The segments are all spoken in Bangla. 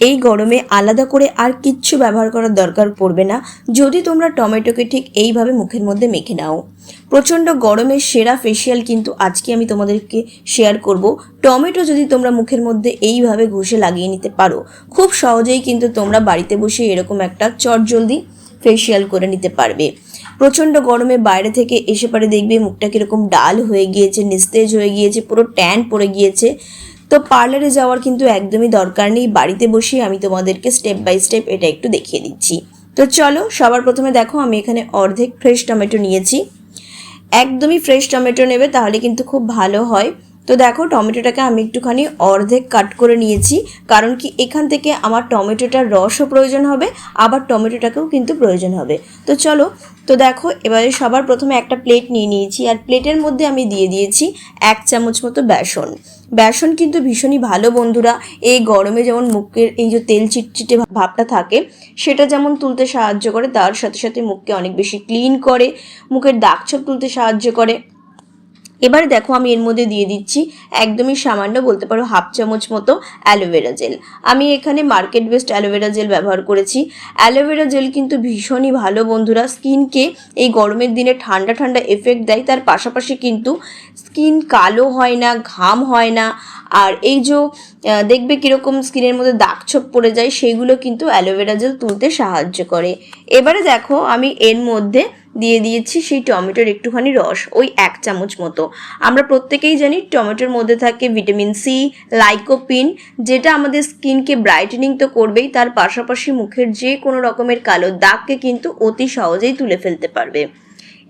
এই গরমে আলাদা করে আর কিচ্ছু ব্যবহার করার দরকার পড়বে না যদি তোমরা টমেটোকে ঠিক এইভাবে মুখের মধ্যে মেখে নাও। প্রচণ্ড গরমের সেরা ফেসিয়াল কিন্তু আজকে আমি তোমাদেরকে শেয়ার করব। টমেটো যদি তোমরা মুখের মধ্যে এইভাবে ঘষে লাগিয়ে নিতে পারো, খুব সহজেই কিন্তু তোমরা বাড়িতে বসে এরকম একটা চটজলদি ফেসিয়াল করে নিতে পারবে। প্রচণ্ড গরমে বাইরে থেকে এসে পরে দেখবে মুখটা কীরকম ডাল হয়ে গিয়েছে, নিস্তেজ হয়ে গিয়েছে, পুরো ট্যান পড়ে গিয়েছে। তো পার্লারে যাওয়ার কিন্তু একদমই দরকার নেই, বাড়িতে বসেই আমি তোমাদেরকে স্টেপ বাই স্টেপ এটা একটু দেখিয়ে দিচ্ছি। তো চলো, সবার প্রথমে দেখো আমি এখানে অর্ধেক ফ্রেশ টমেটো নিয়েছি। একদমই ফ্রেশ টমেটো নেবে, তাহলে কিন্তু খুব ভালো হয়। তো দেখো টমেটোটাকে আমি একটুখানি অর্ধেক কাট করে নিয়েছি, কারণ কি এখান থেকে আমার টমেটোটার রসও প্রয়োজন হবে, আবার টমেটোটাকেও কিন্তু প্রয়োজন হবে। তো চলো, তো দেখো এবারে সবার প্রথমে একটা প্লেট নিয়ে নিয়েছি, আর প্লেটের মধ্যে আমি দিয়ে দিয়েছি 1 চামচ মতো বেসন। বেসন কিন্তু ভীষণই ভালো বন্ধুরা, এই গরমে যেমন মুখের এই যে তেল চিটচিটে ভাবটা থাকে সেটা যেমন তুলতে সাহায্য করে, তার সাথে সাথে মুখকে অনেক বেশি ক্লিন করে, মুখের দাগছোপ তুলতে সাহায্য করে। এবারে দেখো আমি এর মধ্যে দিয়ে দিচ্ছি একদমই সামান্য, বলতে পারো 1/2 চামচ মতো অ্যালোভেরা জেল। আমি এখানে মার্কেট বেস্ট অ্যালোভেরা জেল ব্যবহার করেছি। অ্যালোভেরা জেল কিন্তু ভীষণই ভালো বন্ধুরা, স্কিনকে এই গরমের দিনে ঠান্ডা ঠান্ডা এফেক্ট দেয়, তার পাশাপাশি কিন্তু স্কিন কালো হয় না, ঘাম হয় না, আর এই যে দেখবে কীরকম স্কিনের মধ্যে দাগছোপ পড়ে যায় সেইগুলো কিন্তু অ্যালোভেরা জেল তুলতে সাহায্য করে। এবারে দেখো আমি এর মধ্যে দিয়ে দিয়েছি সেই টমেটোর একটুখানি রস, ওই 1 চামচ মতো। আমরা প্রত্যেকেই জানি টমেটোর মধ্যে থাকে ভিটামিন সি, লাইকোপিন, যেটা আমাদের স্কিনকে ব্রাইটেনিং তো করবেই, তার পাশাপাশি মুখের যে কোনো রকমের কালো দাগকে কিন্তু অতি সহজেই তুলে ফেলতে পারবে।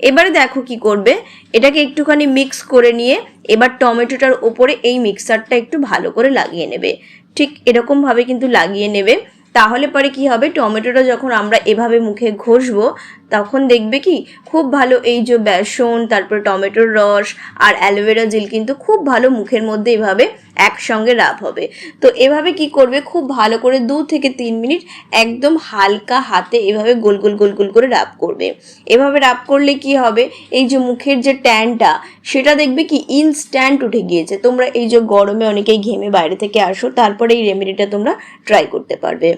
এবারে দেখো কি করবে, এটাকে একটুখানি মিক্স করে নিয়ে এবার টমেটোটার ওপরে এই মিক্সারটা একটু ভালো করে লাগিয়ে নেবে। ঠিক এরকমভাবে কিন্তু লাগিয়ে নেবে, তাহলে পরে কি হবে, টমেটোটা যখন আমরা এভাবে মুখে ঘষবো তখন দেখবে কি খুব ভালো এই যে বেসন, তারপরে টমেটোর রস আর অ্যালোভেরা জেল কিন্তু খুব ভালো মুখের মধ্যে এভাবে একসঙ্গে রাব হবে। তো এভাবে কি করবে, খুব ভালো করে 2 থেকে 3 মিনিট একদম হালকা হাতে এভাবে গোল গোল গোল গোল করে রাব করবে। এভাবে রাব করলে কি হবে, এই যে মুখের যে ট্যানটা সেটা দেখবে কি ইনস্ট্যান্ট উঠে গিয়েছে। তোমরা এই যে গরমে অনেকেই ঘেমে বাইরে থেকে আসো, তারপরে এই রেমেডিটা তোমরা ট্রাই করতে পারবে।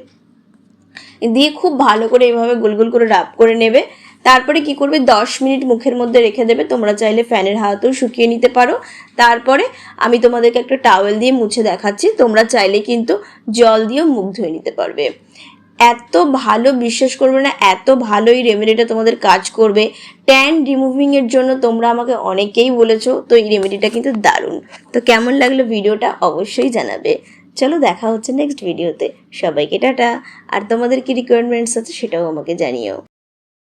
দিয়ে খুব ভালো করে এভাবে গোল গোল করে রাব করে নেবে। তারপরে কি করবে, 10 মিনিট মুখের মধ্যে রেখে দেবে। তোমরা চাইলে ফ্যানের হাওয়াতেও শুকিয়ে নিতে পারো। তারপরে আমি তোমাদেরকে একটা টাওয়েল দিয়ে মুছে দেখাচ্ছি, তোমরা চাইলে কিন্তু জল দিয়েও মুখ ধুয়ে নিতে পারবে। এত ভালো, বিশ্বাস করবে না, এত ভালো এই রেমেডিটা তোমাদের কাজ করবে। ট্যান রিমুভিংয়ের জন্য তোমরা আমাকে অনেকেই বলেছো, তো এই রেমেডিটা কিন্তু দারুণ। তো কেমন লাগলো ভিডিওটা অবশ্যই জানাবে। চলো, দেখা হচ্ছে নেক্সট ভিডিওতে। সবাইকে টাটা। আর তোমাদের কি রিকোয়ারমেন্টস আছে সেটাও আমাকে জানিও।